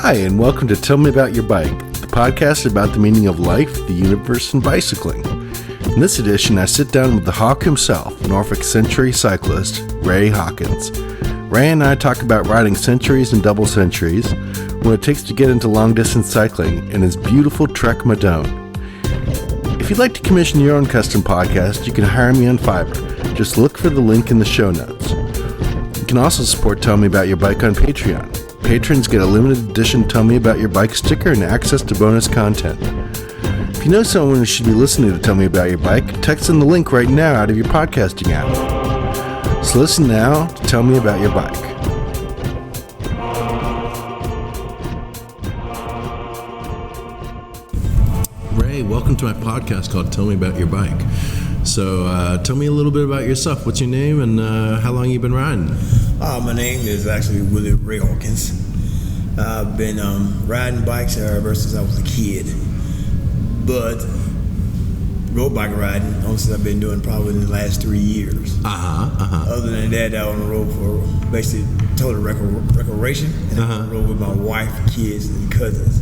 Hi, and welcome to Tell Me About Your Bike, the podcast about the meaning of life, the universe, and bicycling. In this edition, I sit down with the Hawk himself, Norfolk century cyclist, Ray Hawkins. Ray and I talk about riding centuries and double centuries, what it takes to get into long-distance cycling, and his beautiful Trek Madone. If you'd like to commission your own custom podcast, you can hire me on Fiverr. Just look for the link in the show notes. You can also support Tell Me About Your Bike on Patreon. Patrons get a limited edition Tell Me About Your Bike sticker and access to bonus content. If you know someone who should be listening to Tell Me About Your Bike, text them the link right now out of your podcasting app. So listen now to Tell Me About Your Bike. Ray, welcome to my podcast called Tell Me About Your Bike. So tell me a little bit about yourself. What's your name and how long you been riding? My name is actually Ray Hawkins. I've been riding bikes ever since I was a kid. But road bike riding, honestly, I've been doing probably in the last 3 years. Other than that, I was on the road for basically total recreation. And I was on the road with my wife, kids, and cousins.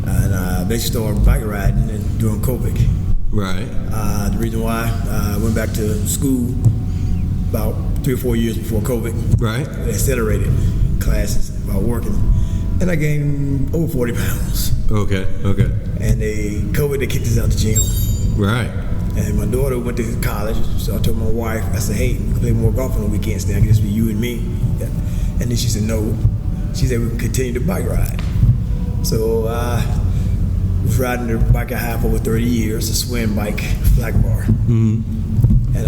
And I basically started bike riding and doing COVID. Right. The reason why I went back to school about 3 or 4 years before COVID. Right. They accelerated classes while working. And I gained over 40 pounds. Okay. And they kicked us out the gym. Right. And my daughter went to college, so I told my wife, I said, hey, we can play more golf on the weekends now. I can just be you and me. Yeah. And then she said, no. She said we can continue to bike ride. So I was riding the bike I have for over 30 years, a swim bike, flat bar. Mm-hmm. And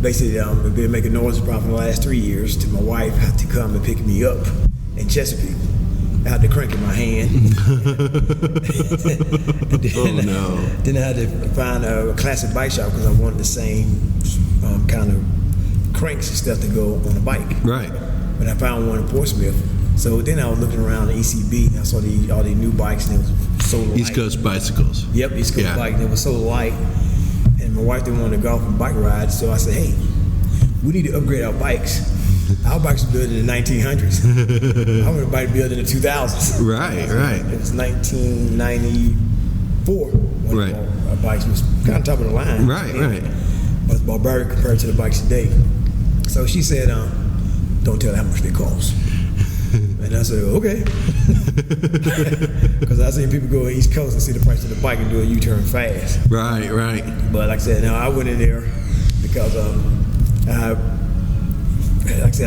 basically, I've been making noises probably for the last 3 years till my wife had to come and pick me up in Chesapeake. I had the crank in my hand. Then I had to find a classic bike shop because I wanted the same kind of cranks and stuff to go on a bike. Right. But I found one in Portsmouth. So then I was looking around the ECB and I saw all these new bikes and it was so light. East Coast bicycles. Yep, East Coast bike. And it was so light. And my wife didn't want to golf and bike ride, so I said, hey, we need to upgrade our bikes. Our bikes were built in the 1900s. I want a bike built in the 2000s. Right. It was 1994 when our bikes was kind of top of the line. Right. But it's barbaric compared to the bikes today. So she said, don't tell her how much they cost. And I said, okay. Because I seen people go East Coast and see the price of the bike and do a U-turn fast. Right. But like I said, I went in there because I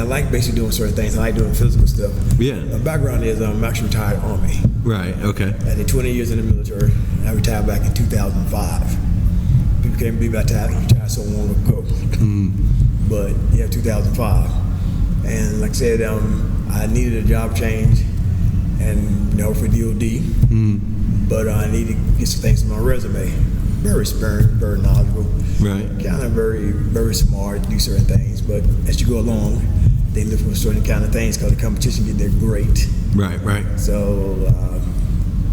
like basically doing certain things. I like doing physical stuff. Yeah. My background is I'm actually retired Army. Right, okay. I did 20 years in the military. I retired back in 2005. People can't believe I retired so long ago. But yeah, 2005. And like I said, I needed a job change and for DOD. But I needed to get some things on my resume. Very sparing, very knowledgeable. Right. Kind of very, very smart, do certain things. But as you go along, they look for certain kind of things because the competition get there great. Right. So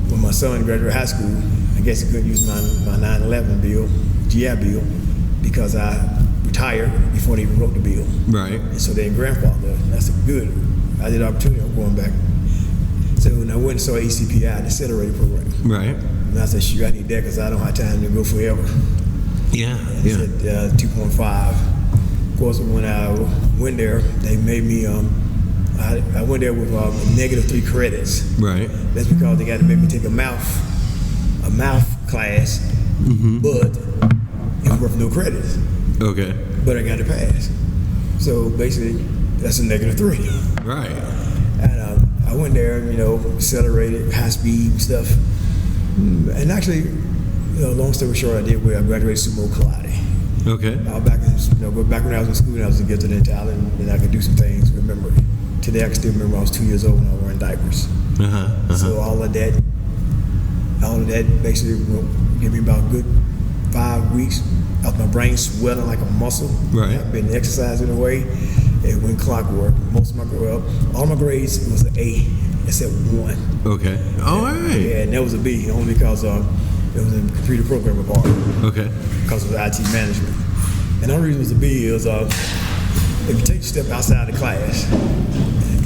when my son graduated high school, I guess he couldn't use my 9/11 bill, GI bill, because I retired before they even wrote the bill. Right. And so they grandfather. That's good. I did opportunity of going back. So when I went and saw ECPI, the accelerator program. Right. And I said, shoot, I need that because I don't have time to go forever. Yeah. They said 2.5. Of course, when I went there, they made me. I went there with -3 credits. Right. That's because they got to make me take a mouth class, but it was worth no credits. Okay. But I got to pass. So basically, that's a -3. Right. And I went there, accelerated, high speed stuff, and actually, long story short, I graduated sumo karate. Okay. Back when I was in school, I was a gifted in talent, and I could do some things. Remember, today I can still remember I was 2 years old when I was wearing diapers. So all of that basically gave me about a good 5 weeks of my brain swelling like a muscle. Right. I've been exercising away. It went clockwork. All my grades was an A except one. Okay. All right. Yeah, and that was a B only because it was a computer programming part. Okay. Because of IT management. And the only reason it was a B is if you take a step outside the class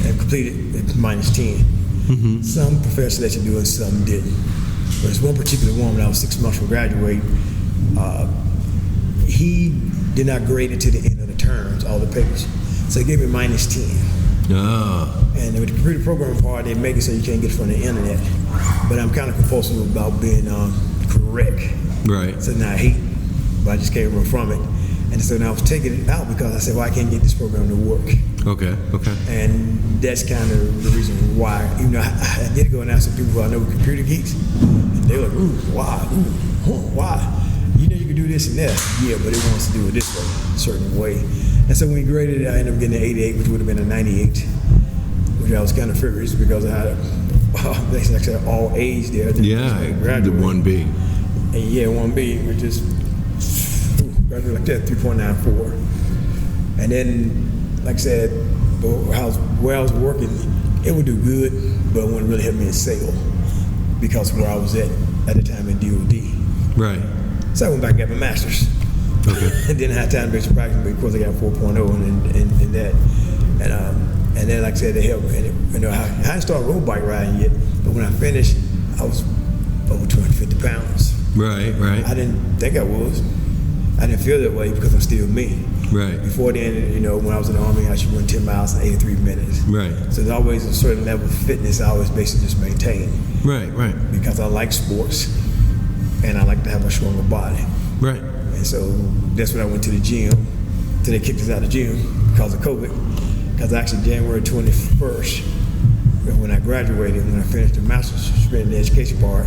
and complete it, it's -10. Some professors let you do it, some didn't. There's one particular one when I was 6 months from graduating. He did not grade it to the end of the terms, all the papers. So he gave me -10. And with the computer programming part, they make it so you can't get it from the internet. But I'm kind of compulsive about being correct. Right. So now I hate, but I just can't run from it. And so now I was taking it out because I said, well, I can't get this program to work. Okay. And that's kind of the reason why. Even though I did go and ask some people who I know were computer geeks. And they were like, why? You know you can do this and that. Yeah, but it wants to do it this way, a certain way. And so when we graded it, I ended up getting an 88, which would have been a 98, which I was kind of furious because I had basically all A's there. Yeah, the 1B. And yeah, 1B, which is graduated like that, 3.94. And then, like I said, where I was working, it would do good, but it wouldn't really help me in sale because of where I was at the time in DOD. Right. So I went back and got my master's. Okay. And didn't have time to basic practice, but of course I got 4.0 in that. And then, like I said, they helped me. And, I hadn't started road bike riding yet, but when I finished, I was over 250 pounds. Right. I didn't think I was. I didn't feel that way because I'm still me. Right. Before then, when I was in the Army, I should run 10 miles in 83 minutes. Right. So there's always a certain level of fitness I always basically just maintain. Right. Because I like sports, and I like to have a stronger body. Right. And so that's when I went to the gym, till they kicked us out of the gym because of COVID. Because actually January 21st, when I graduated, when I finished the master's, spent the education part,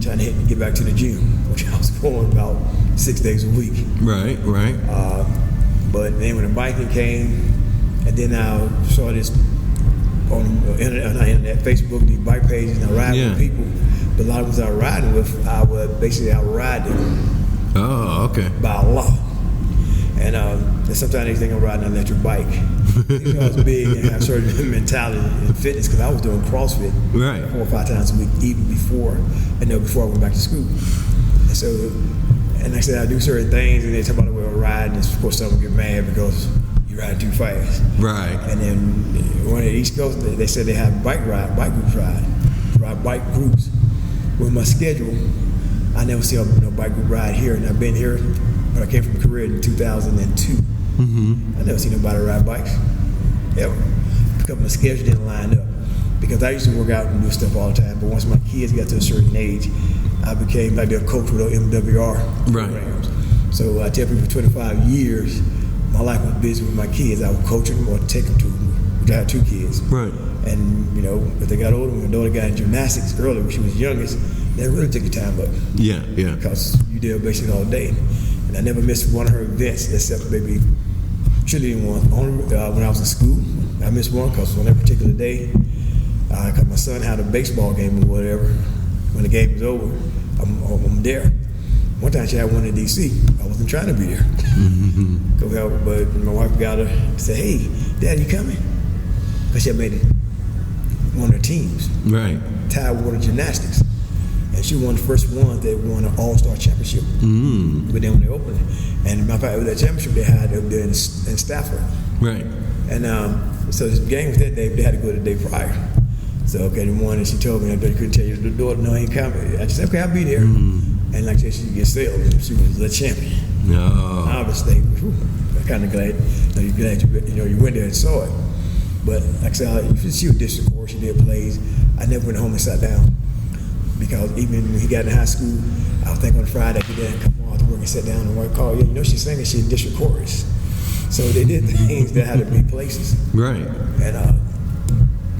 trying to get back to the gym, which I was going about 6 days a week. Right. But then when the biking came, and then I saw this on the internet, Facebook, these bike pages, and I ride with people. But a lot of ones I was riding with, I would basically outride them. Oh, okay. By a lot. And sometimes they think I'm riding an electric bike. I was big and had a certain mentality and fitness because I was doing CrossFit 4 or 5 times a week, even before I went back to school. And so, and like I said, I do certain things, and they talk about the way I ride, and of course some will get mad because you ride too fast. Right. And then one of the East Coast, they said they have bike groups ride bike groups. With my schedule, I never see a bike group ride here, and I've been here when I came from Korea in 2002. I never seen nobody ride bikes, ever. Because my schedule didn't line up. Because I used to work out and do stuff all the time, but once my kids got to a certain age, I became like their coach with those MWR programs. So I tell people 25 years, my life was busy with my kids. I would coach them or take them to them, which I had 2 kids. Right. And, if they got older, when my daughter got in gymnastics early when she was youngest, they really took your time up. Yeah. Because you did basically all day. And I never missed one of her events except maybe cheerleading one. Only when I was in school, I missed one because on that particular day, because my son had a baseball game or whatever, when the game was over, I'm there. One time she had one in D.C. I wasn't trying to be there. Go help, but my wife got her and said, "Hey, Dad, you coming?" Because she had made it one of her teams. Right. Tide Water Gymnastics. And she won the first one that won an all-star championship. But then when they opened it, and matter of fact, that championship they had up there in Stafford. Right. And so this game was that day, but they had to go the day prior. So okay, the one that she told me, I couldn't tell you the daughter, no, I ain't coming. I just said, okay, I'll be there. And like I said, she gets sales. She was the champion. No. Obviously, I'm kind of glad. You're glad you went there and saw it. But like I said, she was district court. She did plays. I never went home and sat down because even when he got in high school, I was thinking on Friday he didn't come on to work and sit down and work call. Yeah, she's singing. She's in district chorus. So they did things that had to be places. Right. And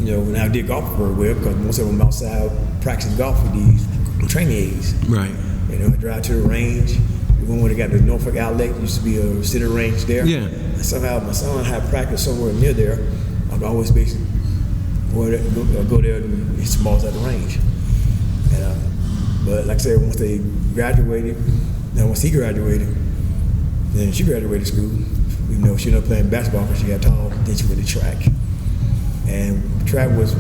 when I did golf very well because most of them outside practicing golf with these training aids. Right. I drive to the range. The one where they got the Norfolk outlet used to be a city range there. Yeah. And somehow my son had practice somewhere near there. I'd always basically go there and hit some balls at the range. And, but like I said, once he graduated, then she graduated school. She ended up playing basketball because she got tall. Then she went to track. And track was,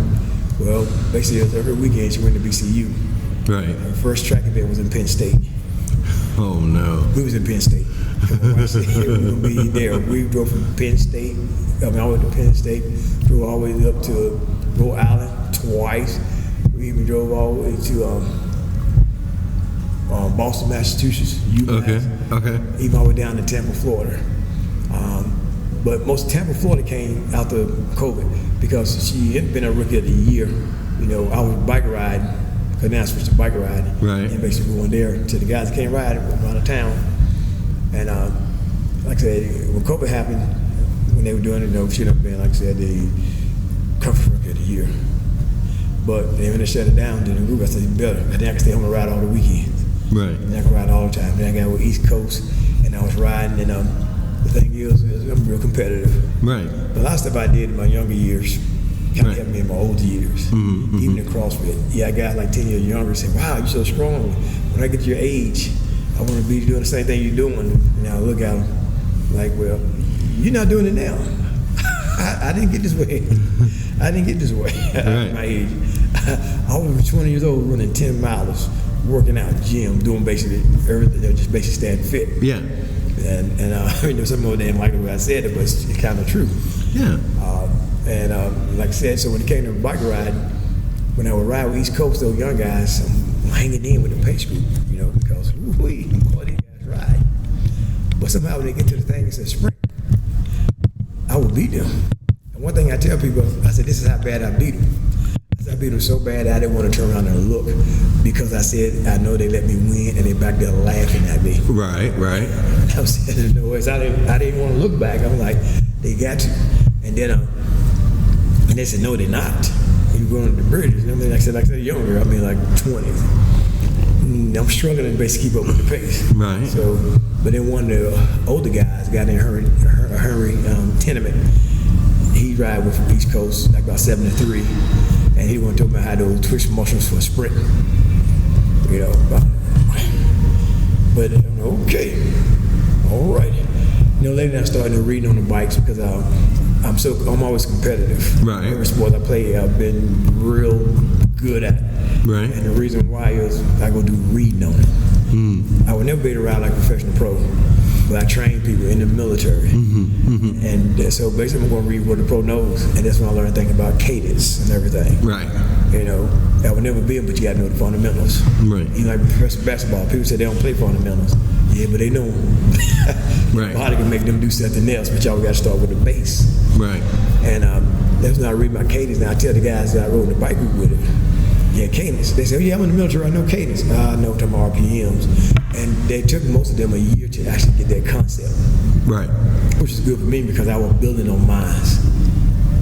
basically every weekend she went to BCU. Right. Her first track event was in Penn State. Oh no. We was in Penn State. I said, we were gonna be there. We drove from Penn State. I went to Penn State, drove all the way up to Rhode Island, twice. We even drove all the way to Boston, Massachusetts. Okay. Even all the way down to Tampa, Florida. But most of Tampa, Florida came after COVID because she had been a rookie of the year. You know, I was bike riding, because now I switched to bike riding. Right. And basically going there to the guys that came riding around the town. And like I said, when COVID happened, when they were doing it, you know, she ended up being, like I said, the cover rookie of the year. But then when they shut it down, then the group, I said, it's better. I think I can stay home and ride all the weekends. Right. And I can ride all the time. Then I got on the East Coast, and I was riding, and the thing is I'm real competitive. Right. A lot of stuff I did in my younger years kind of helped me in my older years. Even in CrossFit. Yeah, I got like 10 years younger say, wow, you're so strong. When I get to your age, I want to be doing the same thing you're doing. Now I look at them like, well, you're not doing it now. I didn't get this way. I didn't get this way at my age. I was 20 years old running 10 miles, working out, gym, doing basically everything, just basically staying fit. Yeah. And I know some more than like the way I said it, but it's kind of true. Yeah. And like I said, so when it came to bike riding, when I would ride with East Coast, those young guys, I'm hanging in with the pace group, you know, because all these guys ride. But somehow when they get to the thing and say sprint, I would beat them. And one thing I tell people, I said, this is how bad I beat them. I beat them so bad I didn't want to turn around and look, because I said, I know they let me win, and they back there laughing at me. Right. I was saying, there's no way. So I didn't want to look back. I'm like, they got you. And then, and they said, no, they're not. You go on the bridges. I mean, like I said, younger. I mean, like 20. I'm struggling to basically keep up with the pace. Right. So, but then one of the older guys, a guy named Henry Tenement, he ride with the East Coast, like about 73, and he wanted to talk about how those twitch muscles for a sprint. You know, but okay, all right. You know, later I started reading on the bikes because I'm always competitive. Right. Every sport I play, I've been real good at. Right. And the reason why is I go do reading on it. I would never be able to ride like a professional pro, but I train people in the military. And so basically I'm going to read what the pro knows, and that's when I learned things about cadence and everything. Right. You know, I would never be able, but you got to know the fundamentals. Right. You know, like professional basketball, people say they don't play fundamentals. Yeah, but they know Right. body can make them do something else, but y'all got to start with the base. Right. And that's when I read my cadence. Now I tell the guys that I rode in the bike group with it, yeah, cadence. They say, oh yeah, I'm in the military, I know cadence. I know talking about RPMs. And they took most of them a year to actually get that concept. Right. Which is good for me because I was building on mine.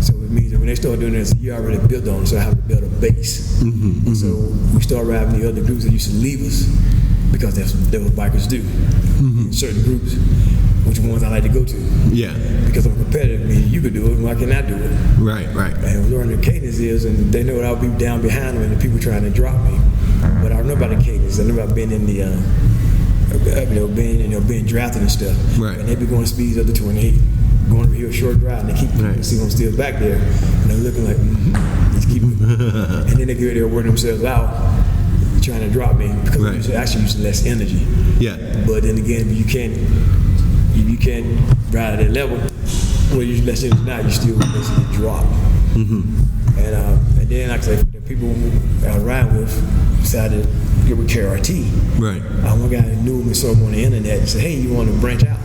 So it means that when they start doing this, you already built on it, so I have to build a base. And so we start riding the other groups that used to leave us because that's what bikers do. Certain groups, which ones I like to go to. Yeah. Because I'm competitive, meaning you could do it, why can't I do it? Right. And learning the cadence is, and they know that I'll be down behind them and the people trying to drop me. But I know about the cadence. I know about being in the, being drafted and stuff. Right. And they be going speeds up to 28, going over here a short drive, and they keep see them still back there, and they're looking like, just keep it. And then they get ready to wear themselves out, trying to drop me because they're actually using less energy. Yeah. But then again, if you can't ride at that level, well, you less energy now, you still basically drop. And then, like I say, the people I ride with decided to get with KRT. Right. One guy knew me, saw him on the internet and said, hey, you want to branch out?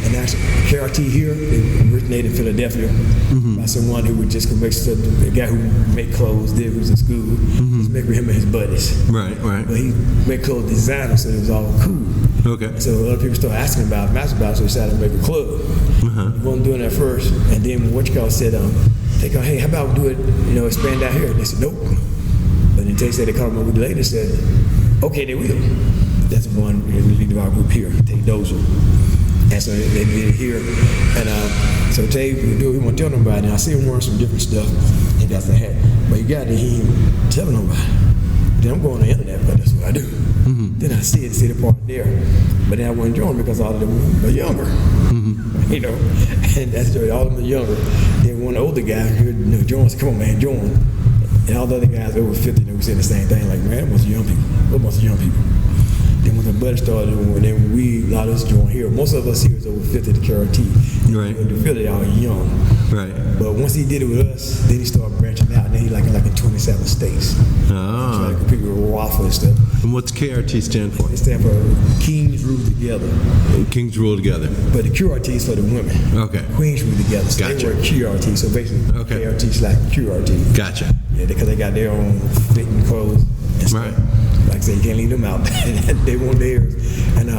And actually, KRT here, they originated in Philadelphia by someone who would just make stuff, a guy who made clothes, who was in school, just make with him and his buddies. Right. But he made clothes designer, so it was all cool. Okay. So other people started asking about basketball, so we decided to make a club. We wasn't doing that first, and then said, they go, hey, how about do it, expand out here? And they said, nope. But then they said they called them a week later and said, okay, they will. That's the one in the lead of our group here, Tate Dozer. And so they did it here. And so Tate, we want to tell them about it. Now I see him wearing some different stuff. He got the hat. But you got to hear him telling them about it. Then I'm going on the internet, but that's what I do. Then I see the part there. But then I wasn't joining because all of them are younger. And that's all of them are younger. Then one older guy who joins, come on man, join. And all the other guys over 50, they were saying the same thing, like, man, that must be young people. What must be young people? Then when the buddy started, then a lot of us joined here. Most of us here is over 50 to KRT. Right. And the Philly are young. Right. But once he did it with us, then he started branching out. And then he like in 27 states. Oh. Trying to compete with Waffle and stuff. And what's KRT stand for? It stands for Kings Rule Together. Kings Rule Together. But the QRT is for the women. Okay. Queens Rule Together. So Gotcha. they were QRT. So basically, Okay. KRT/QRT. Gotcha. Yeah, because they got their own fitting clothes and stuff. Right. Like I said, you can't leave them out. They want theirs. And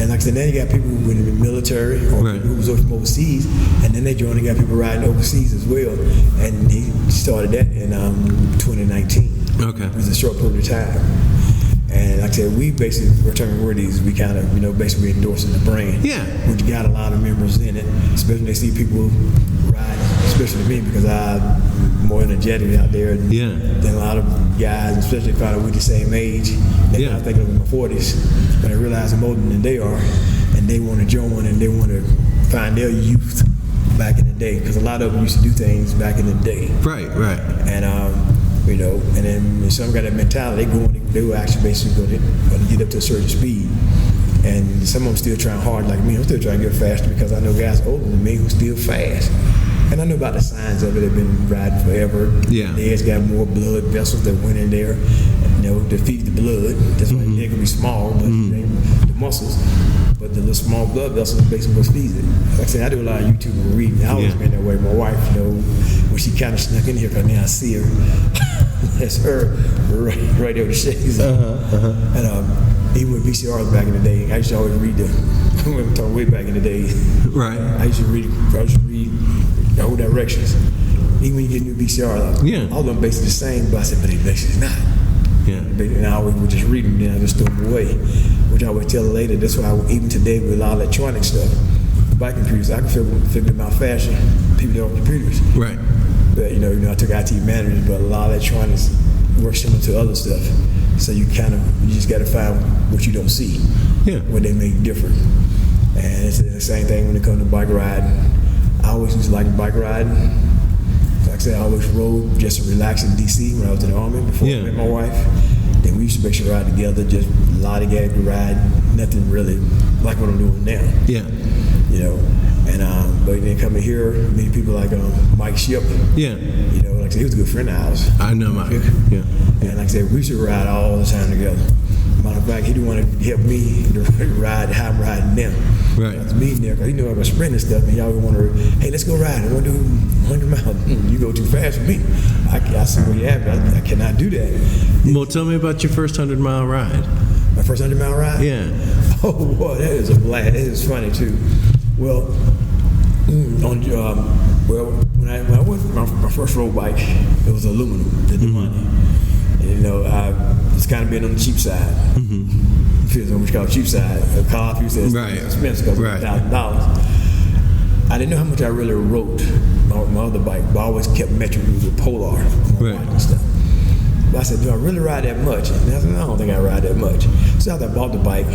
like I said, then you got people who were in the military or Right. people who was from overseas, and then they joined and got people riding overseas as well. And he started that in 2019. Okay. It was a short period of time. And like I said, we basically return worthies. We kind of, basically endorsing the brand. Yeah. Which got a lot of members in it, especially when they see people ride, especially me, because I'm more energetic out there than a lot of guys, especially kind of with the same age. They kind of think of in my 40s, but I realize I'm older than they are, and they want to join and they want to find their youth back in the day, because a lot of them used to do things back in the day. Right. And and then some got that mentality. They were actually basically going to get up to a certain speed. And some of them still trying hard like me. I'm still trying to get faster because I know guys older than me who still fast. And I know about the signs of it. They've been riding forever. Yeah. Theirs got more blood vessels that went in there, to feed the blood. That's why they can be small, but the muscles. But the little small blood vessels basically what feeds it. Like I said, I do a lot of YouTube and reading. I always been that way. My wife, when she kind of snuck in here, because now I see her. That's her right there with the shades. And even with VCRs back in the day, I used to always read I'm talking way back in the day. Right. I used to read the whole directions. Even when you get new VCRs, all of them basically the same, but I said, but they basically not. Yeah. And I always would just read them, then I just throw them away. Which I would tell her later. That's why even today with a lot of electronic stuff, bike computers, I can figure them out faster than people that on computers. Right. But I took IT management, but a lot of electronics work similar to other stuff. So you just got to find what you don't see, what they make different. And it's the same thing when it comes to bike riding. I always used to like bike riding. Like I said, I always rode just to relax in DC when I was in the Army before I met my wife. Then we used to basically ride together, just lollygag to ride, nothing really like what I'm doing now. Yeah. And but then coming here, meeting people like Mike Ship. Yeah. Like I said, he was a good friend of ours. I know Mike. Yeah. And like I said, we used to ride all the time together. Matter of fact, he didn't want to help me to ride how I'm riding now. Right. I was meeting there because he knew I was sprinting and stuff, and y'all would want to, hey, let's go ride. I want to do 100 miles. You go too fast for me. I see where you have it. I cannot do that. Well, tell me about your first 100-mile ride. My first 100-mile ride? Yeah. Oh, boy, that is a blast. That is funny, too. Well, when I went my first road bike, it was aluminum, the money. And, it's kind of been on the cheap side. What you call cheap side. A car, people say it's expensive because it's $1,000. I didn't know how much I really wrote my other bike, but I always kept metric with Polar on my bike and stuff. But I said, do I really ride that much? And I said, no, I don't think I ride that much. So after I bought the bike,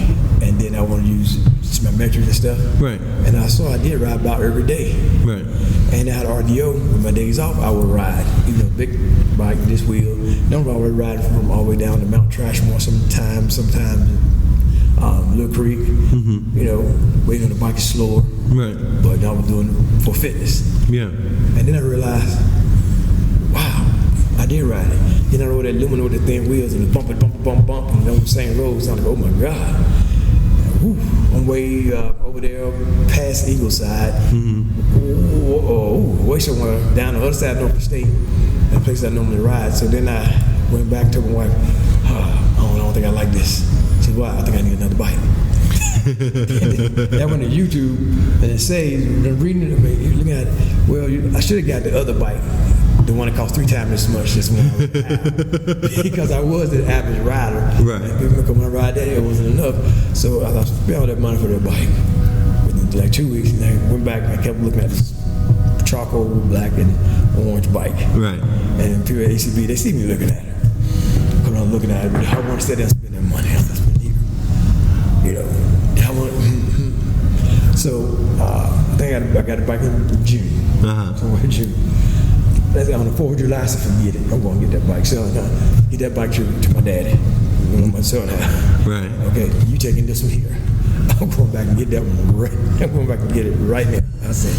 and then I want to use my metrics and stuff. Right. And I saw I did ride about every day. Right. And at RDO, with my days off, I would ride. Big bike, this wheel. Don't always ride from all the way down to Mount Trashmore sometimes Little Creek. Waiting on the bike is slower. Right. But I was doing it for fitness. Yeah. And then I realized, wow, I did ride it. Then I rode that aluminum with the thin wheels and the bump, and on the same roads. I'm like, oh my God. Whew. On way over there past Eagleside, way somewhere down the other side of Norfolk State, that place I normally ride. So then I went back to my wife, I don't think I like this. She said, why? I think I need another bike. That went to YouTube, and it says, reading it, looking at it, well, I should have got the other bike, the one that cost 3 times as much just when I was out. Because I was an average rider. Right. And when I ride that, it wasn't enough. So I spent all that money for that bike. Within like 2 weeks, and I went back and I kept looking at this charcoal, black, and orange bike. Right. And people at ACB, they see me looking at her. Because I'm looking at it, but I want to stay there and spend that money. I'm not spending here. So I think I got a bike in June. Somewhere in June. That's on the 4th of July, so forget it. I'm going to get that bike. So get that bike to my daddy. My son. Right. Okay, you taking this one here. I'm going back and get that one right. I'm going back and get it right now. I said,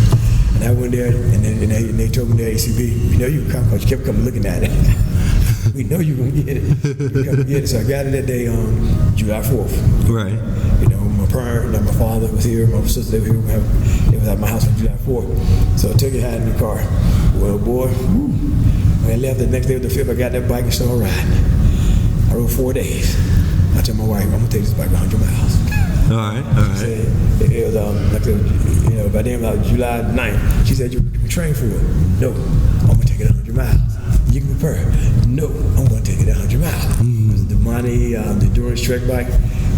And I went there, and they told me the ACB, we know you can come, because you kept coming looking at it. We know you're going to get it. You come get it. So I got it that day on July 4th. Right. You know, my parents, my father was here, my sister was here. It was at my house on July 4th. So I took it, had it in the car. Well, boy, when I left the next day with the 5th, I got that bike and started riding. I rode 4 days. I told my wife, I'm going to take this bike 100 miles. All right. It was by then about July 9th. She said, you can train for it. No, I'm going to take it 100 miles. You can prepare. No, I'm going to take it 100 miles. Mm-hmm. The money, the endurance trek bike,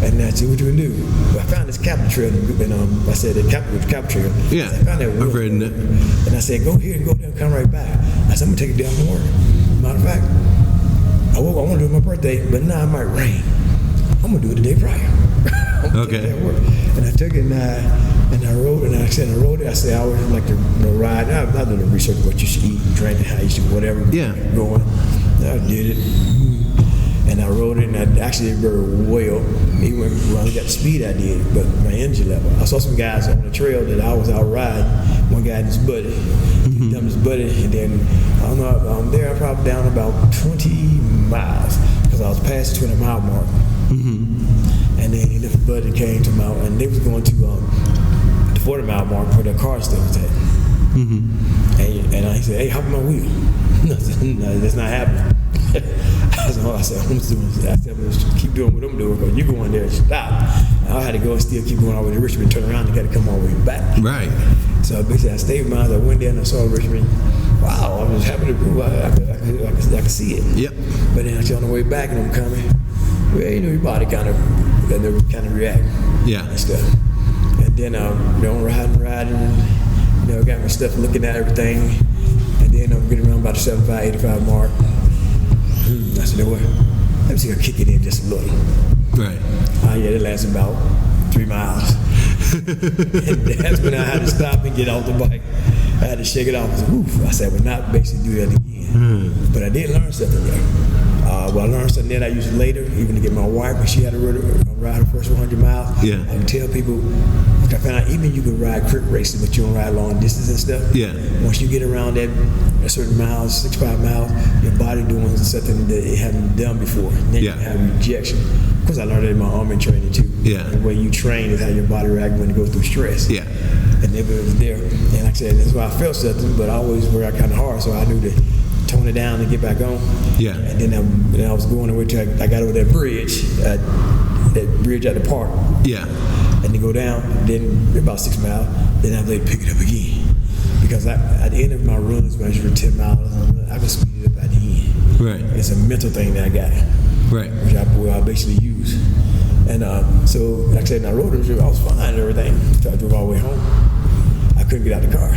and I said, what you going to do? Well, I found this Captain Trail, and I said, the Captain Trail. Yeah, I found that I've read it. And I said, go here and go there and come right back. I said, I'm going to take it down from work. Matter of fact, I want to do it my birthday, but now it might rain. I'm going to do it the day prior. Okay. And I took it and I rode it, and I said, I said, I always like to ride. I'm not doing the research what you should eat and drink and how you should whatever. Yeah. Going. I did it. And I rode it, and I actually did very well. Even when I got the speed I did, but my engine level. I saw some guys on the trail that I was out riding. One guy and his buddy. He dumped his buddy, and then I don't know, I'm probably down about 20 miles because I was past the 20-mile mark. Mm-hmm. And then he left his buddy and came to my, and they was going to the 40-mile mark where the car still was at. Mm-hmm. And he said, hey, hop on my wheel. I said, no, that's not happening. I said, I'm just keep doing what I'm doing because you go in there and stop. I had to go and still keep going all the way to Richmond, turn around and got to come all the way back. Right. So basically I stayed with mine. I went there and I saw Richmond. Wow, I was happy to go. I could see it. Yep. But then I was on the way back and I'm coming. Well, you know, your body kind of react. Yeah. And stuff. And then I'm riding, you know, got my stuff looking at everything. And then I'm getting around about the 75, 85 mark. I said, what? Let me see her kick it in just a little. Right. Yeah, it lasted about 3 miles. And that's when I had to stop and get off the bike. I had to shake it off. I said, well, not basically do that again. But I did learn something there. Well, I learned something that I used later, even to get my wife when she had to ride her first 100 miles. Yeah. I would tell people, I found out even you can ride crit racing, but you don't ride long distance and stuff. Yeah. Once you get around that a certain miles, 65 miles, your body doing something that it hadn't done before. Then you have rejection. Of course, I learned that in my army training too. Yeah. The way you train is how your body reacts when it goes through stress. Yeah. And it was there. And like I said, that's why I felt something, but I always worked out kind of hard, so I knew to tone it down and get back on. Yeah. And then I was going away till I got over that bridge at the park. Yeah. And then go down, then about 6 miles, then I had to pick it up again. Because at the end of my runs, when I was 10 miles, I can speed it up at the end. Right. It's a mental thing that I got. Right. Which I basically use. And so, like I said, I rode it, I was fine and everything. So I drove all the way home. I couldn't get out the car.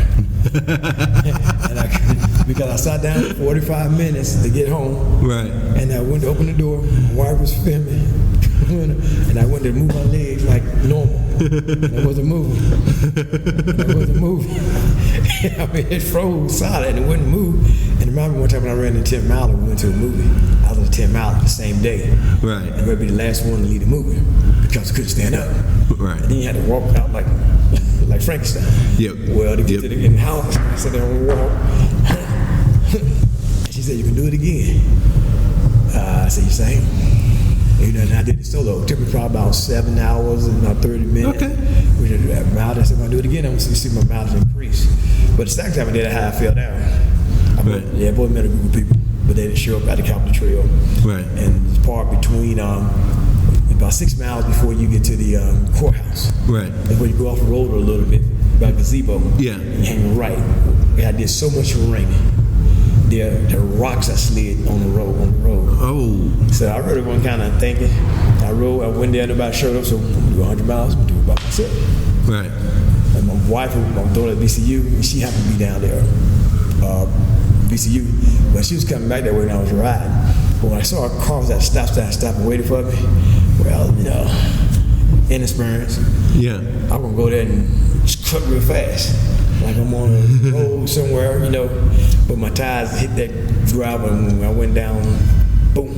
And because I sat down for 45 minutes to get home. Right. And I went to open the door, my wife was filming. And I went to move my legs like normal. And I wasn't moving. I mean, it froze solid and it wouldn't move. And I remember one time when I ran the 10 mile, we went to a movie. I was on the 10 mile the same day. Right. And I'd be the last one to leave the movie because I couldn't stand up. Right. And then you had to walk out like Frankenstein. Yep. Well, to get to the house, I sat there and walk. She said, you can do it again. I said, you same? You know, and I did it solo. It took me probably about 7 hours and about 30 minutes. Okay. Which is mileage. I said, if I do it again, I'm going to see my mileage increase. But the second time I did it, I fell down. I both met a group of people, but they didn't show up at the Captain Trail. Right. And it's part between about 6 miles before you get to the courthouse. Right. And when you go off the road a little bit, by gazebo. Yeah. You hang right. I did so much raining. The rocks I slid on the road. Oh. So I really wasn't kind of thinking. I went there and nobody showed up, so I'm going to do 100 miles, I'm going to do it by myself. Right. And my wife, my daughter at BCU, and she happened to be down there, BCU, but she was coming back that way when I was riding. But when I saw a car was at a stop and waited for me, well, you know, inexperience. Yeah. I'm going to go there and just cut real fast. Like I'm on a road somewhere, you know, but my tires hit that gravel and when I went down, boom.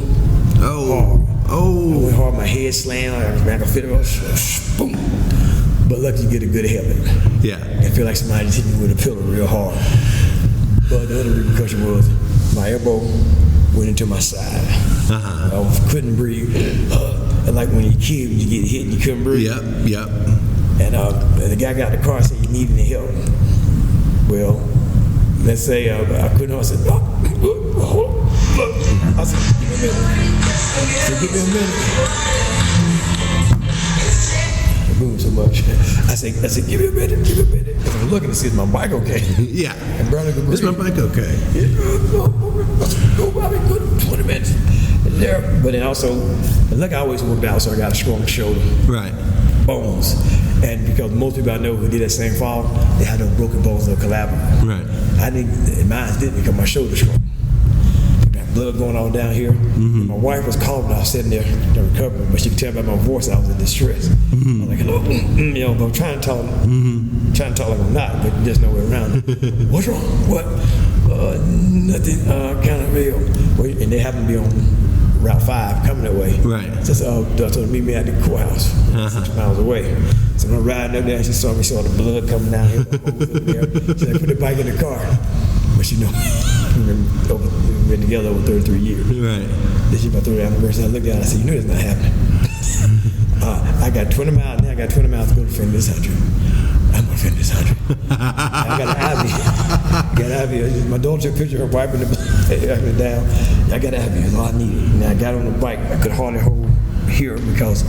Oh. Hard. Oh. I went hard, my head slammed, I could feel it, boom. But luckily you get a good helmet. Yeah. I feel like somebody just hit me with a pillow real hard. But the other repercussion was my elbow went into my side. I couldn't breathe. And like when you're a kid, when you get hit and you couldn't breathe. Yep. And the guy got in the car and said, you need any help? Well, let's say I couldn't. I said, I said, give me a minute. I moved so much. I said, give me a minute. Because I'm looking to see if my bike okay. Yeah. And brother could breathe. Is my bike okay? Go about a good 20 minutes. And there, but then also, look, I always worked out, so I got a strong shoulder. Right. Bones. And because most people I know who did that same fall, they had no broken bones or collateral. Right. I didn't, mine didn't because my shoulder strong. Got blood going all down here. Mm-hmm. My wife was calling when I was sitting there recovering, but she could tell by my voice I was in distress. Mm-hmm. I'm like, hello, but I'm trying to talk, like I'm not, but there's no way around it. What's wrong? What? Nothing. Kind of real. And they happen to be on Route 5 coming that way. Right. So I told her to meet me at the courthouse, 6 miles away. So when I'm riding up there, she saw me, saw the blood coming down here. She said, put the bike in the car. But we've been together over 33 years. Right. Then she about 30 anniversary. I looked at her and I said, you know that's not happening. I got 20 miles, now I got 20 miles to go to defend this 100. I'm gonna defend this 100. I got an IV. My daughter took a picture of her wiping it down. I got an IV, that's all I needed. And I got on the bike, I could hardly hold here because,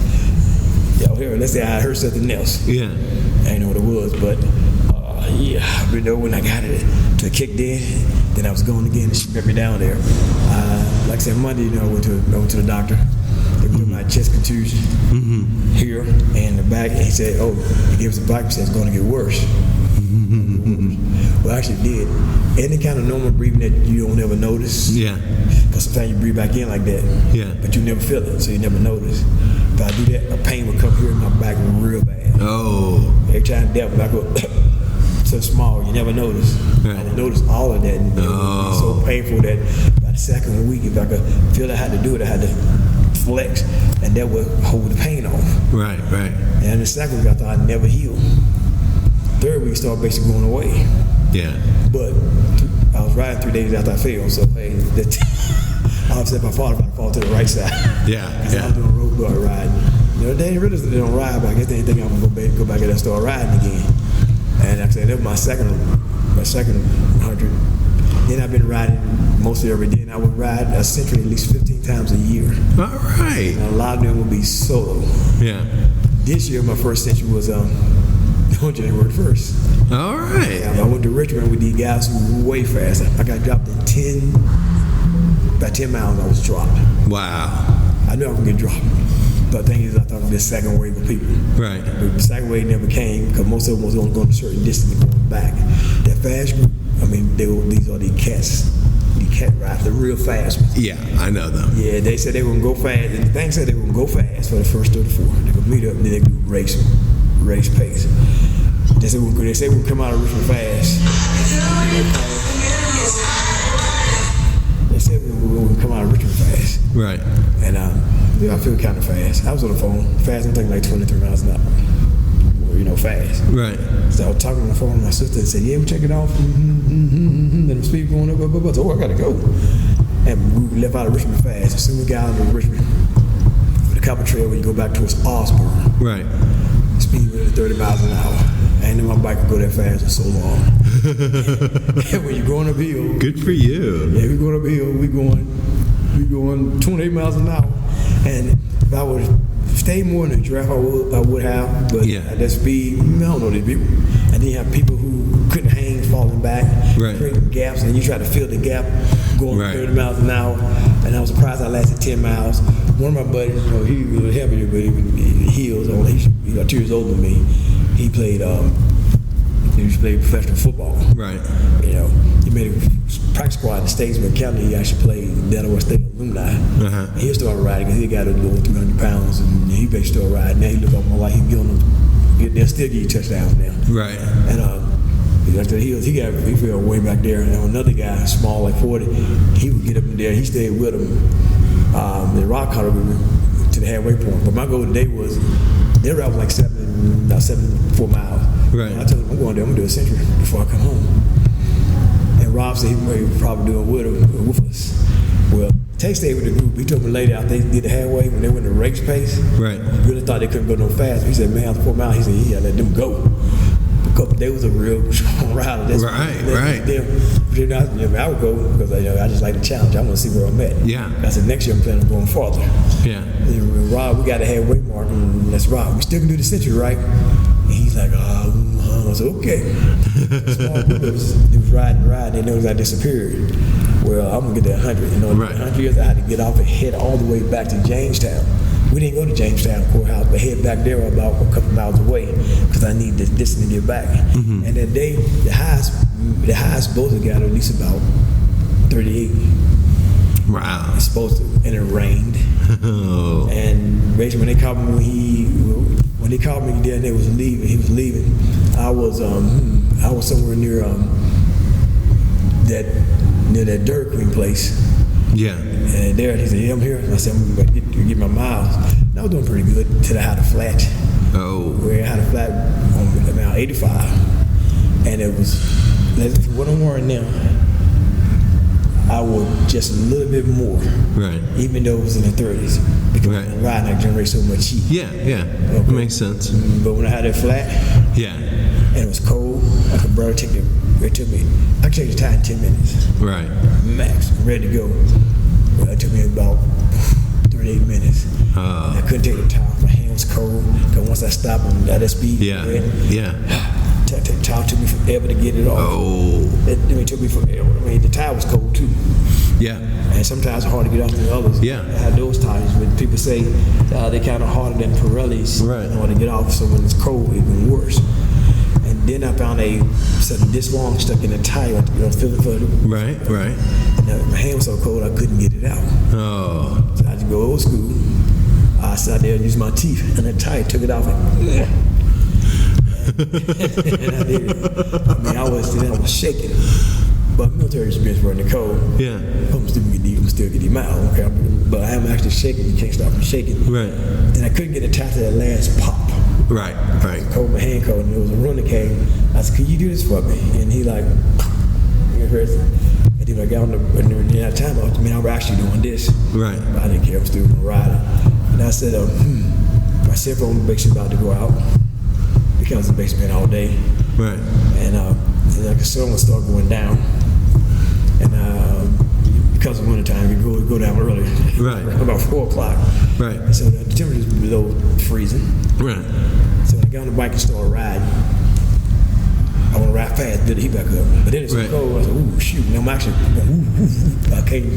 here, let's say I heard something else. Yeah. I didn't know what it was, but but when I got it to kicked in, then I was going again and she met me down there. Like I said, Monday, I went to the doctor. They put my chest contusion here and the back, and he said, he gave us a bike and said it's going to get worse. Well, actually it did. Any kind of normal breathing that you don't ever notice. Yeah. Because sometimes you breathe back in like that. Yeah. But you never feel it, so you never notice. If I do that, a pain would come here in my back real bad. Oh. Every time I back up, so small, you never notice. Right. I would notice all of that, and it would be so painful that by the second week, if I could feel I had to do it, I had to flex, and that would hold the pain off. Right. And the second week, I thought I'd never heal. Third week, started basically going away. Yeah. But I was riding 3 days after I fell, so hey, I upset my father if I fall to the right side. Yeah. Because I was doing road dog riding. They didn't realize that they don't ride, but I guess they didn't think I was going to go back and start riding again. And like I said, that was my second 100. Then I've been riding mostly every day, and I would ride essentially at least 15 times a year. All right. And a lot of them would be solo. Yeah. This year, my first century was on January 1st. All right. I went to Richmond with these guys who were way fast. I got dropped in about 10 miles I was dropped. Wow. I knew I was going to get dropped. But the thing is, I thought it was the second wave of people. Right. But the second wave never came because most of them was only going a certain distance and going back. That fast group, these are the cats. The cat riders, the real fast ones. Yeah, I know them. Yeah, they said they were going to go fast. And the thing said they were going to go fast for the first 34. They would meet up and then they would race pace. They said we would come out of Richmond fast. They said we would come out of Richmond fast. Right. And I feel kind of fast. I was on the phone. Fast, I'm thinking like 23 miles an hour. Fast. Right. So I was talking on the phone with my sister and said, yeah, we check it off. Then the speed going up. So I got to go. And we left out of Richmond fast. As soon as we got out of Richmond, with the Copper Trail, when you go back towards Osborne. Right. Speed was 30 miles an hour. I ain't know my bike could go that fast for so long. And when you're going uphill. Good for you. Yeah, we're going uphill. We're going 28 miles an hour. And if I would stay more in the draft, I would have. But at that speed, I don't know these people. And then you have people who couldn't hang, falling back, creating gaps, and you try to fill the gap going 30 miles an hour. And I was surprised I lasted 10 miles. One of my buddies, he was heavier, but he heels on. He's about 2 years older than me. He played professional football. Right. He made a practice squad in the States, but County, he actually played Delaware State alumni. Uh-huh. And he started riding because he got over 300 pounds, and he basically started riding. Now he looked up more like he's giving them. They'll still give you touchdowns now. Right. And after he fell way back there, and another guy, small like 40, he would get up in there. He stayed with him. The rock caught him to the halfway point. But my goal today was they were out like 7 about 4 miles. Right. And I told him, I'm going to do a century before I come home. And Rob said he would probably do it with us. Well, Tay stayed with the group. He told me later after they did the halfway, when they went to race pace, Right. he really thought they couldn't go no fast. He said, man, after 4 miles, he said, yeah, let them go. Because they was a real strong rider. That's Right. I would go because I just like the challenge. I want to see where I'm at. Yeah. I said, next year I'm planning on going farther. Yeah. And Rob, we got a halfway mark, and let's rock. We still can do the century, right? And he's like, I said, okay. Small group, it was riding. They noticed I disappeared. Well, I'm going to get that 100. Right. 100 years, I had to get off and head all the way back to Jamestown. We didn't go to Jamestown courthouse, but head back there about a couple miles away because I need the distance to get back. Mm-hmm. And that day, the highest both got at least about 38. Wow. It's supposed to, and it rained. Oh. And basically, when they called me, when they called me there, and he was leaving. I was somewhere near that Dairy Queen place. Yeah. And there, he said, yeah, I'm here. And I said, I'm going to get my miles. And I was doing pretty good until I had a flat. Oh. Where I had a flat on about 85. And it was, what I'm wearing now, I would just a little bit more. Right. Even though it was in the 30s. Because when I'm riding, I generate so much heat. Yeah. Okay. Makes sense. But when I had that flat, and it was cold, I could barely take I could take the time in 10 minutes. Right. Max, ready to go. Well, it took me about 38 minutes. I couldn't take the time. My hand was cold. Because once I stopped and at that speed, the tire took me forever to get it off. Oh. It took me forever. I mean, the tire was cold too. Yeah. And sometimes it's hard to get off than others. Yeah. I had those tires, but people say they're kind of harder than Pirellis in order to get off. So when it's cold, it's even worse. And then I found something this long stuck in the tire, feeling for it. Right. And my hand was so cold, I couldn't get it out. Oh. So I had to go old school. I sat there and used my teeth, and the tire took it off. And I did it. I mean, I was shaking. But military experience running the cold. Yeah. I'm still get him out. Okay. But I am actually shaking. You can't stop me shaking. Right. And I couldn't get the tire to that last pop. Right. Cold, my hand cold, and there was a runner came. I said, "Can you do this for me?" And he like, and then I got on that time. I was actually doing this. Right. But I didn't care. I'm still gonna ride it. And I said, my cell phone basically about to go out because it's basically been all day. Right. And like the sun will start going down, and because of wintertime, you go down early. Right. About 4 o'clock. Right. So the temperature is below freezing. Right. So when I got on the bike and started riding, I want to ride fast, build the heat back up. But then it's so cold, I said, ooh, shoot. Now I'm actually, I can't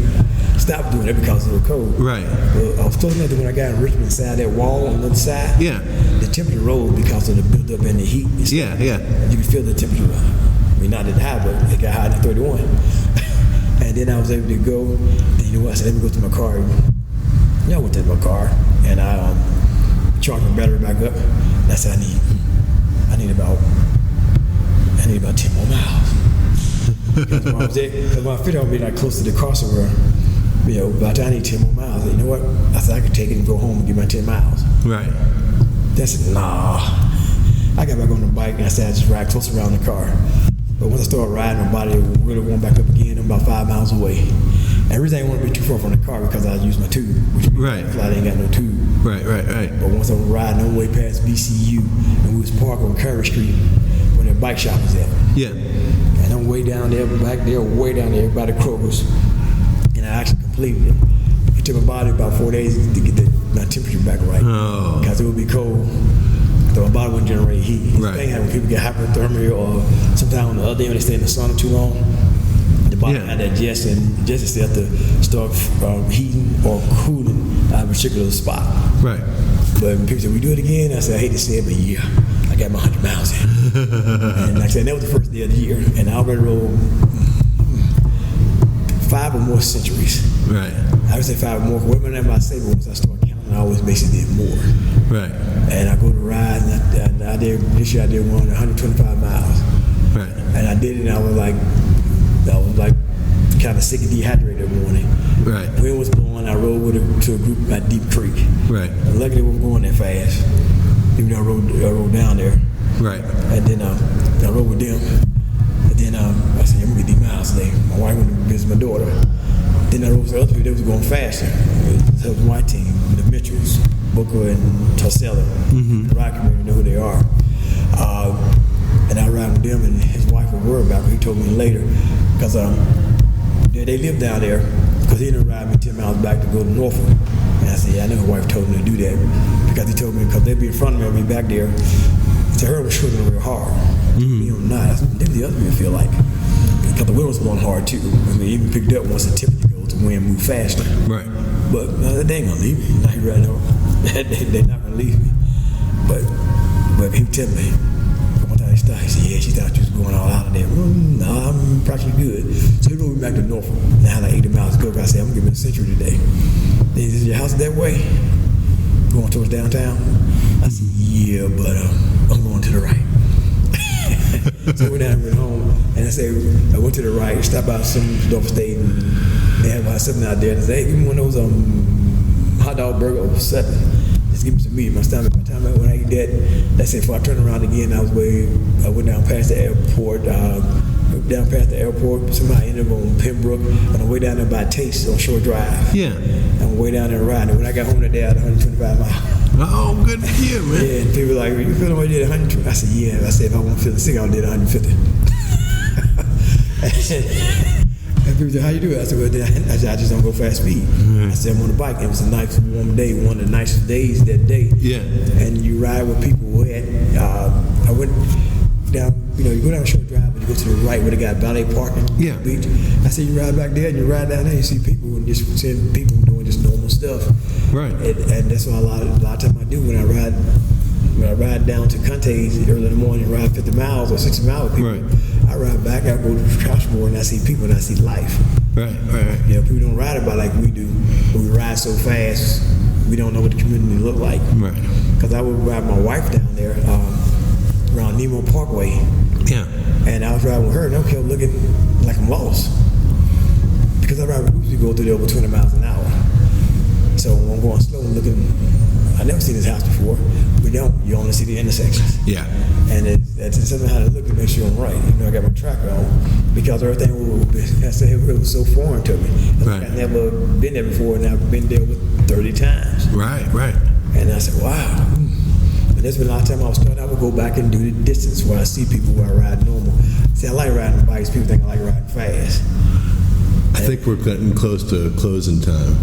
stop doing it because of the cold. Right. But I was close enough that when I got in Richmond inside that wall on the other side, the temperature rose because of the buildup in the heat. Yeah. You can feel the temperature. I mean, not that high, but it got high to 31. And then I was able to go, and you know what, I said, let me go to my car. I went to my car, and I charged my battery back up. And I said, I need about 10 more miles. Because when I was there, because when I figured I'd be like close to the crossing where, by the time I need 10 more miles, you know what? I said I could take it and go home and get my 10 miles. Right. They said, nah. I got back on the bike, and I said I just ride close around the car. But once I started riding, my body really went back up again. I'm about 5 miles away. And the reason I didn't want to be too far from the car because I used my tube. Which I ain't got no tube. Right. But once I was riding all the way past BCU, and we was parked on Curry Street where the bike shop was at. Yeah. And I'm way down there, back there, way down there by the Kroger's. And I actually completed it. It took my body about 4 days to get my temperature back right. Oh. Because it would be cold. So my body wouldn't generate heat. Right. The thing when people get hypothermia or sometimes on the other day when they stay in the sauna too long, the body had that digestion itself to start heating or cooling a particular spot. Right. But when people say, we do it again, I said, I hate to say it, but I got my 100 miles in. And like I said, that was the first day of the year, and I already rode 5 or more centuries. Right. I would say 5 or more. Whatever I say, but once I start counting, I always basically did more. Right. And I go to ride, and this year I did 125 miles. Right. And I did it, and I was like kind of sick and dehydrated that morning. Right. Wind was blowing. I rode to a group at Deep Creek. Right. And luckily we weren't going that fast. Even though I rode down there. Right. And then I rode with them. And then I said, I'm going to get these miles today. My wife went to visit my daughter. Then I rode with the other people that was going faster. It was my team, the Mitchells, Booker and Torcello. The rock community know who they are. And I ride with them, and his wife was worried about me. He told me later, because they live down there, because he didn't ride me 10 miles back to go to Norfolk. And I said, yeah, I know his wife told me to do that. Because he told me, because they'd be in front of me, I'd be back there. To her, it was struggling real hard. You know, not. That's the other people feel like. Because the wind was blowing hard too. I mean, even picked up once it typically goes, the wind moved faster. Right. But they ain't gonna leave me. Like right now, they're not gonna leave me. But he tell me, one time he stopped, he said, yeah, she thought you was going all out of there. No, I'm practically good. So he rode me back to Norfolk. And I had like 80 miles to go. I said, I'm gonna give me a Century today. He said, is your house that way? Going towards downtown? I said, yeah, but I'm going to the right. So I went down and went home, and I went to the right, stopped by some Norfolk State, and they had about something out there, and I said, hey, give me one of those hot dog burger over 7. Just give me some meat in my stomach. By the time when I eat that, that's it. Before I turned around again, I went down past the airport, somebody ended up on Pembroke, on the way down there by Taste on Shore Drive. Yeah. And way down there riding. When I got home that day, I had 125 miles. Oh, good to hear, man. Yeah, and people were like, you feeling like you did 120? I said, yeah. I said, if I wasn't feeling sick, I would have did 150. And people said, how you do it? I said, well, I just don't go fast speed. I said, I'm on the bike. It was a nice warm day, one of the nicest days that day. Yeah. And you ride with people wet. I went down, you go down Short Drive, but you go to the right where they got valet parking on the beach. I said, you ride back there and you ride down there, you see people and just seeing people doing just normal stuff. Right. And that's what a lot of time I do when I ride down to Conte's early in the morning, ride 50 miles or 60 miles with people. Right. I ride back, I go to Couchmore and I see people and I see life. Right. People don't ride about like we do, but we ride so fast, we don't know what the community look like. Right. Because I would ride my wife down there around Nemo Parkway. Yeah. And I was riding with her and I kept looking like I'm lost. Because I ride with groups, we go through there over 20 miles an hour. So when I'm going slow and looking, I've never seen this house before. You only see the intersections. Yeah. And it's something how to look to make sure I'm right. I got my tracker on because everything it was so foreign to me. Right. I've never been there before, and I've been there with 30 times. Right. And I said, wow. And there's been a lot of time I was starting, I would go back and do the distance where I see people where I ride normal. See, I like riding bikes. People think I like riding fast. I think we're getting close to closing time.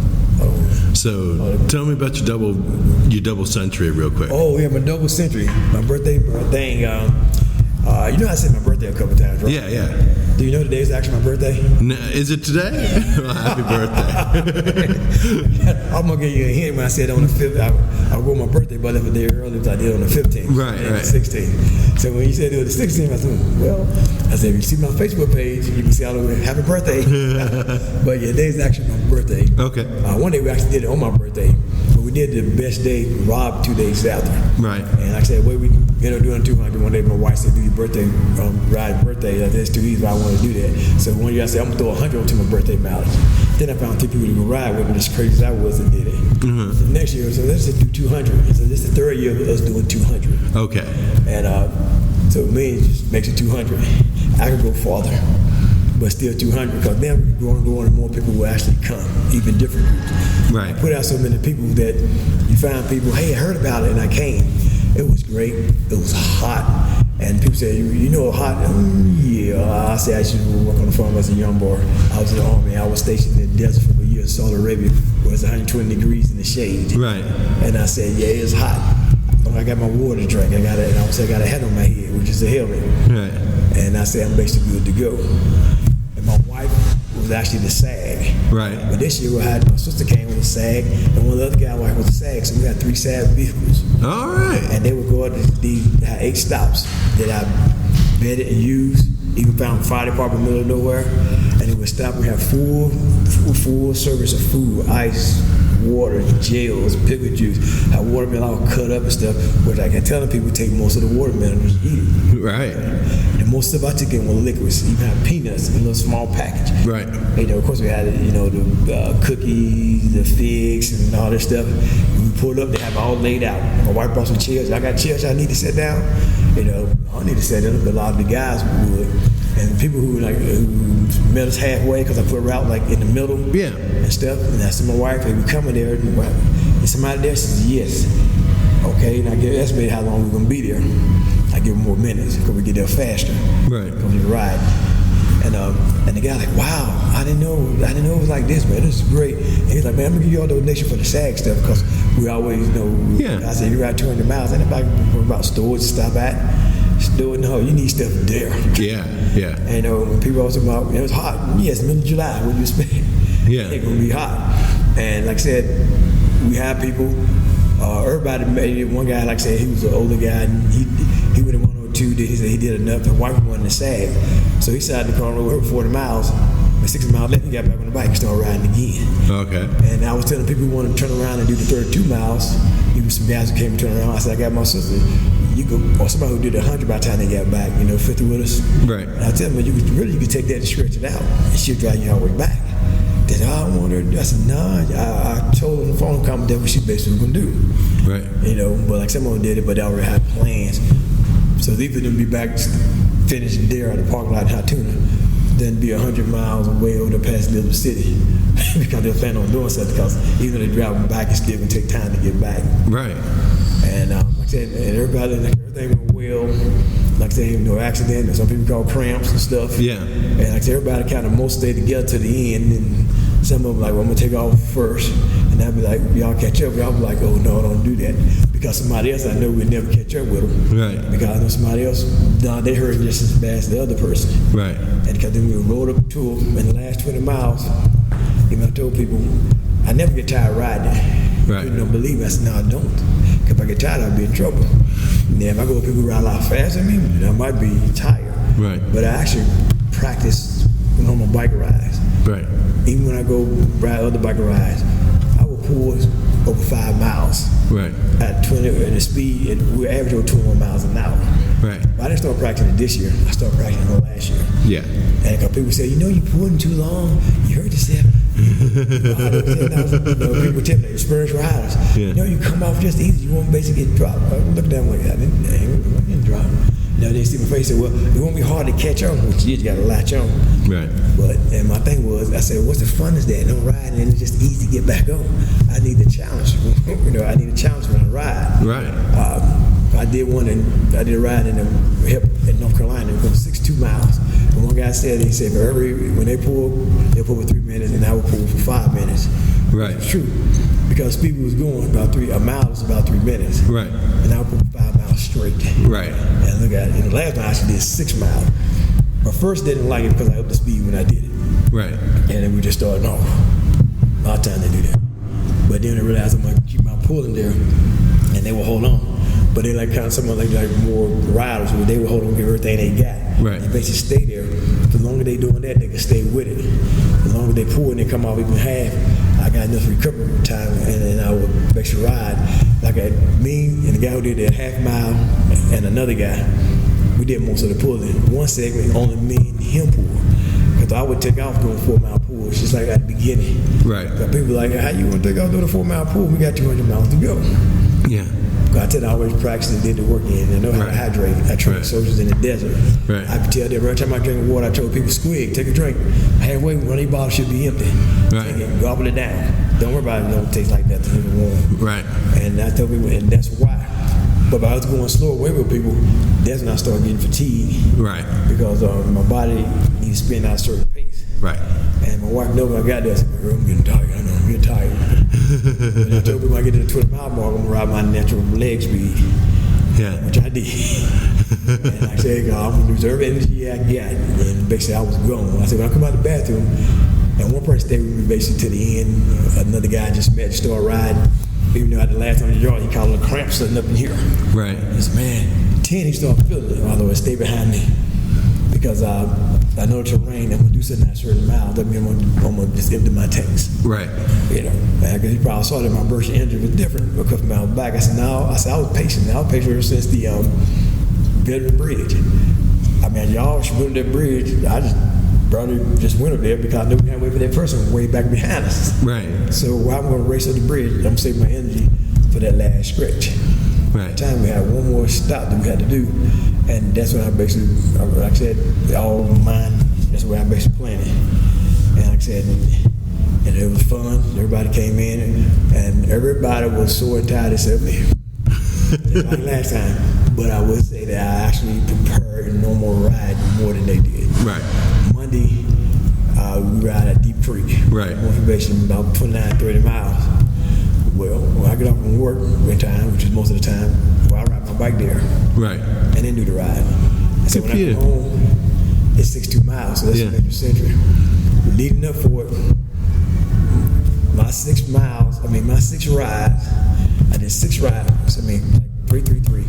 So tell me about your double century real quick. Oh, yeah, my double century. My birthday thing. I said my birthday a couple times, right? Yeah. Do you know today is actually my birthday? No, is it today? Well, happy birthday. I'm going to give you a hint when I said on the 5th. I wrote my birthday, but if a day earlier, I did on the 15th. Right. The 16th. So when you said it was the 16th, I said, if you see my Facebook page, you can see all the way, happy birthday. But yeah, today's actually my birthday. Okay. One day we actually did it on my birthday, but we did the best day, Rob, 2 days after. Right. And like I said, we ended up doing 200. One day my wife said, do your birthday, ride birthday. That's too easy, but I want to do that. So one year I said, I'm going to throw 100 onto my birthday mileage. Then I found 2 people to go ride with me, as crazy as I was, that did it. Mm-hmm. The next year, so let's just do 200. So this is the 3rd year of us doing 200. Okay. And so me, it just makes it 200. I could go farther, but still 200, because then we're going and more people will actually come, even different groups. Right. I put out so many people that you find people, hey, I heard about it and I came. It was great. It was hot. And people say, you know hot? Yeah. I said I should work on the farm as a young boy. I was in the Army. I was stationed in the desert for a year in Saudi Arabia, where it's 120 degrees in the shade. Right. And I said, yeah, it's hot. I got my water to drink. I got a hat on my head, which is a helmet. Right. And I said, I'm basically good to go. And my wife was actually the SAG. Right. But this year my sister came with a SAG, and one of the other guys' wife was a SAG, so we had 3 SAG vehicles. All right. And they would go out to have 8 stops that I vetted and used. Even found fire department in the middle of nowhere, and it would stop. We have full service of food, ice, water, gels, pickle juice, have watermelon all cut up and stuff. Which I can tell people take most of the watermelon and just eat it. Right. The most stuff I took in was liquids. You had peanuts in a little small package. Right. Of course we had, the cookies, the figs, and all this stuff. We pulled up, they have it all laid out. My wife brought some chairs. I got chairs I need to sit down. I don't need to sit down, but a lot of the guys would. And people who met us halfway, because I put a route like in the middle. Yeah. And stuff. And I said, my wife, hey, we coming there. And somebody there says, yes. Okay, and I estimate how long we're going to be there. I give them more minutes because we get there faster. Right. Because we ride. And the guy like, wow, I didn't know it was like this, man. This is great. And he's like, man, I'm going to give you all the donation for the SAG stuff because we always know. Yeah. I said, you ride 200 miles, ain't nobody about stores to stop at. Store, no, you need stuff there. Yeah, yeah. And when people always talk about, it was hot. Yes, middle of July, what do you expect? Yeah. It's going to be hot. And like I said, we have people. Everybody made it. One guy, like I said, he was an older guy, and he went in 102. He said he did enough. The wife wanted to sag, so he decided to come over 40 miles. But 60 miles left, he got back on the bike and started riding again. Okay. And I was telling people who wanted to turn around and do the 32 miles. Even some guys who came and turned around. I said, I got my sister. You go, or somebody who did 100 by the time they got back. 50 with us. Right. And I tell them, you could take that and stretch it out, and she'll drive you all the way back. They said, I want her. I said, nah. I told her on the phone comment that what she basically was gonna do. Right. But like someone did it, but they already had plans. So these would be back, finish there at the parking lot in Hatuna, then be 100 miles away over past Little City because they're planning on doing something. Because even though they drive back, it's still gonna take time to get back. Right. And like I said, and everything went well. Like I said, no accident. And some people call cramps and stuff. Yeah. And like I said, everybody kind of most stayed together to the end. And some of them like, well, I'm gonna take off first. And I'd be like, y'all catch up. Y'all be like, oh no, don't do that. Because somebody else I know would never catch up with them. Right. Because I know somebody else, they hurt just as bad as the other person. Right. And because then we rode up to them in the last 20 miles. Even I told people, I never get tired riding. Right. People don't believe me. I said, no, I don't. Because if I get tired, I'll be in trouble. And then if I go with people who ride a lot faster than me, I might be tired. Right. But I actually practice normal bike rides. Right. Even when I go ride other bike rides, I will pull over 5 miles. Right. At 20, at the speed, we're averaging over 21 miles an hour. Right. But I didn't start practicing it this year. I started practicing it last year. Yeah. And because people say, you're pulling too long. You hurt yourself. People tell me, experienced riders. Yeah. You come off just easy. You won't basically get dropped. I look down like that. I didn't drop. They see my face and say, well, it won't be hard to catch on, which you just got to latch on. Right. And my thing was, I said, what's the fun is that? No riding and it's just easy to get back on. I need the challenge. I need a challenge when I ride. Right. I did a ride in North Carolina. It was 62 miles. And one guy said, when they pull for 3 minutes, and I would pull for 5 minutes. Right. It's true. Because people was going a mile is about 3 minutes. Right. And I would pull 5 miles straight. Right. And look at it. And the last time I actually did 6 miles. But first didn't like it because I upped the speed when I did it. Right. And then we just started off. My time to do that. But then I realized I'm going to keep my pulling there, and they will hold on. But they like kind of someone like more riders where they will hold on to everything they got. Right. They basically stay there. The longer they doing that, they can stay with it. The longer they pull and they come off even half, I got enough recovery time, and then I would basically ride. Like me and the guy who did that half mile and another guy, we did most of the pulling. One segment, only me and him pull. Because I would take off doing 4 mile pulls, just like at the beginning. Right. But people like, how you want to take off doing a 4 mile pull? We got 200 miles to go. Yeah. I tell them I always practice and did the work in and know how to hydrate. I train soldiers in the desert. Right. I tell them every time I drink water, I told people, squig, take a drink. Halfway, one of these bottles should be empty. Right. Take it, gobble it down. Don't worry about it, it don't taste like that to anyone. Right. And I tell people, and that's why. But if I was going slow away with people, that's when I started getting fatigued. Right. Because my body needs to spin at a certain pace. Right. And my wife knows when I got there, I said, girl, I'm getting tired. I know, I'm getting tired. And I told people when I get to the 20 mile mark, I'm going to ride my natural leg speed. Yeah. Which I did. And I said, I'm going to lose every energy I got. And basically, I was gone. I said, when I come out of the bathroom, and one person stayed with me basically to the end. Another guy I just met, started riding. Even though at the last time he drove, he called it a cramp sitting up in here. Right. He said, man, 10, he started feeling it. Although it stayed behind me. Because I know the terrain, I'm going to do something at a certain mile. That means I'm going to just empty my tanks. Right. Because he probably saw that my burst of energy was different because of my back. I said, I was patient. I was patient ever since the veteran bridge. I've mean, y'all should build that bridge. I just went up there because I knew we had to wait for that person way back behind us. Right. So while I'm going to race up the bridge, I'm going to save my energy for that last stretch. Right. At the time we had one more stop that we had to do, and that's when I basically, like I said, all mine. That's where I basically planned it. And like I said, and it was fun. Everybody came in, and everybody was so tired except me. Like last time. But I would say that I actually prepared a normal ride more than they did. Right. Monday, we ride at Deep Creek. Right. Motivation about 29, 30 miles. Well, when I get off from work in time, which is most of the time, I ride my bike there. Right. And then do the ride. And so when I come home, it's 62 miles, so that's an extra century. Leading up for it, my 6 rides, I did 6 rides. I mean, like 333.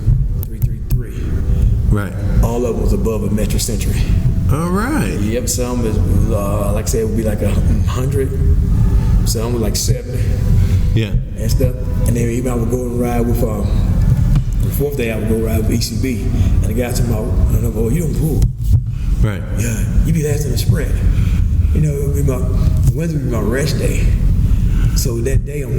Right. All of them was above a metric century. All right. Yep, some is, like I said, it would be like 100. Some was like 70. Yeah. And stuff. And then even I would go and ride with, the fourth day I would go ride with ECB. And the guy told me, oh, you don't pull. Right. Yeah, you be last in the sprint. You know, Wednesday would be my rest day. So that day I'm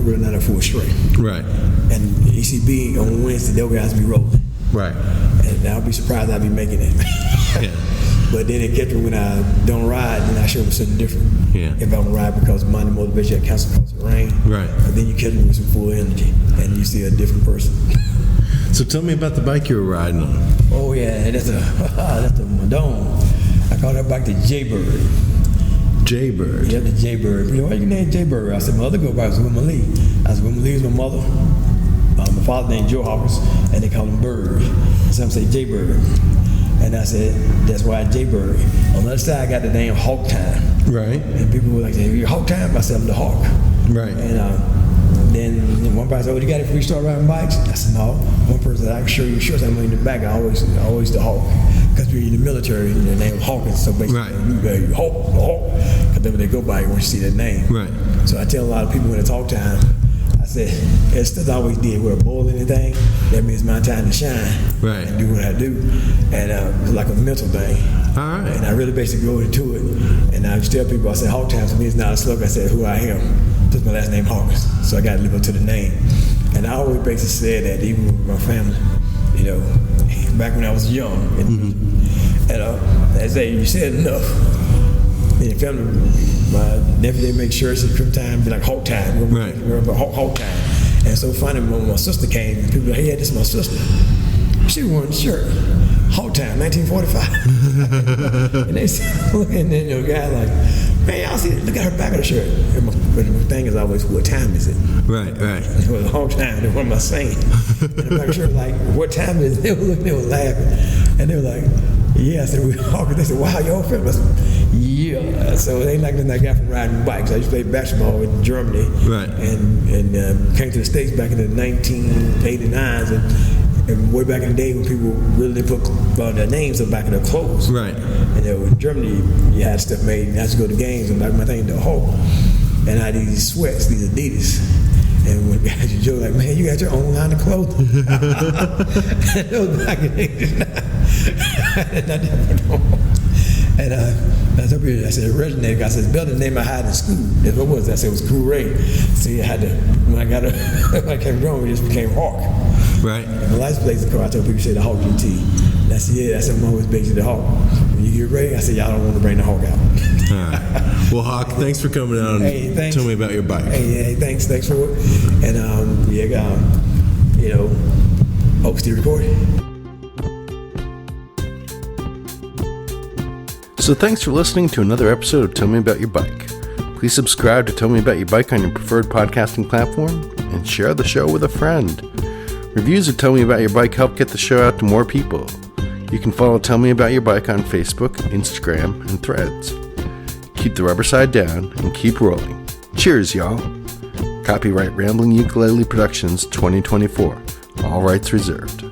really not at full strength. Right. And ECB on Wednesday, they'll guys be rolling. Right. And I'll be surprised I'll be making it. Yeah. But then it gets me when I don't ride, then I show them something different. Yeah. If I don't ride because Monday motivation, I cancel because of rain. Right. And then you catch me with some full energy, and you see a different person. So tell me about the bike you were riding on. Oh yeah, that's a Madone. I call that bike the Jaybird. Jaybird. Yeah, the Jaybird. You know why you named Jaybird? I said my other go-by was Wilma Lee. I said Wilma Lee was my mother. My father named Joe Hawkins, and they call him Bird. Some say Jaybird. And I said, that's why Jaybird. On the other side, I got the name Hawk Time. Right. And people were like, you're Hawk Time? I said, I'm the Hawk. Right. And then one person said, oh, you got it before you start riding bikes? I said, no. One person said, I can show you shorts. I'm in the back. I always the Hawk. Because we're in the military, the name of Hawkins. So basically, right. You Hawk, the Hawk. Because that's what they go by when you see that name. Right. So I tell a lot of people when it's Hawk Time, I said, it's stuff I always did with a bull or anything. That means my time to shine. Right. And do what I do. And it's like a mental thing. All right. And I really basically go into it. And I just tell people, I said, Hawk Time to me is not a slogan. I said, who I am. Just my last name, Hawkins. So I got to live up to the name. And I always basically said that, even with my family, you know, back when I was young. And I say, you said enough. In the family, my nephew, they make shirts at Trim Time, be like Hawk Time. Right. Remember Hawk Time. And so funny, when my sister came, people were like, hey, this is my sister. She wore the shirt. Hawk Time, 1945. And they said, looking at the guy like, man, y'all see, look at her back of the shirt. And my thing is always, what time is it? Right, right. It was Hawk Time, what am I saying? And the back of the shirt was like, what time is it? They were looking, they were laughing. And they were like, yeah, I said, we Hawkins. They said, wow, y'all film us. Yeah. So they like that guy from riding bikes. I used to play basketball in Germany. Right. And came to the States back in the 1989s. And way back in the day when people really put their names up back in their clothes. Right. And in Germany, you had stuff made, and I used to go to games, and like my thing, the Hulk. And I had these sweats, these Adidas. And when guys would joke, like, man, you got your own line of clothing. And that was back in '89. And I told people, I said, it originated. I said, it's better than the name I had in school. That's what it was. I said, it was Cool Ray. So you had to, when I came grown, it just became Hawk. Right. And my license plate car, I told people, say the Hawk GT. And I said, yeah, I said, I'm always basically the Hawk. When you get ready, I said, y'all don't want to bring the Hawk out. All right. Well, Hawk, thanks for coming out and tell me about your bike. Hey, thanks for it. And still recording. So thanks for listening to another episode of Tell Me About Your Bike. Please subscribe to Tell Me About Your Bike on your preferred podcasting platform and share the show with a friend. Reviews of Tell Me About Your Bike help get the show out to more people. You can follow Tell Me About Your Bike on Facebook, Instagram, and Threads. Keep the rubber side down and keep rolling. Cheers, y'all. Copyright Rambling Ukulele Productions 2024. All rights reserved.